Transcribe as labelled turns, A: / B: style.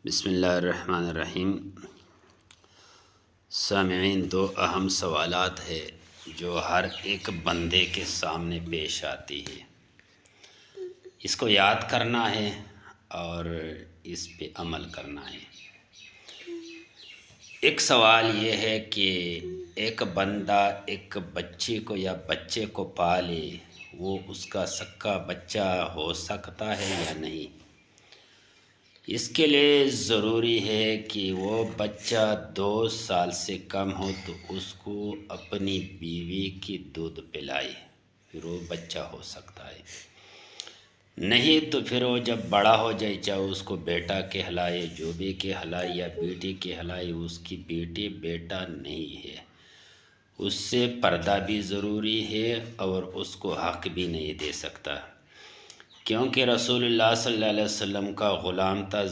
A: بسم اللہ الرحمن الرحیم۔ سامعین، دو اہم سوالات ہے جو ہر ایک بندے کے سامنے پیش آتی ہے، اس کو یاد کرنا ہے اور اس پہ عمل کرنا ہے۔ ایک سوال یہ ہے کہ ایک بندہ ایک بچے کو یا بچے کو پالے، وہ اس کا سکا بچہ ہو سکتا ہے یا نہیں؟ اس کے لیے ضروری ہے کہ وہ بچہ 2 سال سے کم ہو تو اس کو اپنی بیوی کی دودھ پلائے، پھر وہ بچہ ہو سکتا ہے۔ نہیں تو پھر وہ جب بڑا ہو جائے، چاہے اس کو بیٹا کہلائے، جو بھی کہلائے، یا بیٹی کہلائے، اس کی بیٹی بیٹا نہیں ہے، اس سے پردہ بھی ضروری ہے اور اس کو حق بھی نہیں دے سکتا، کیونکہ رسول اللہ صلی اللہ علیہ وسلم کا غلام تھا،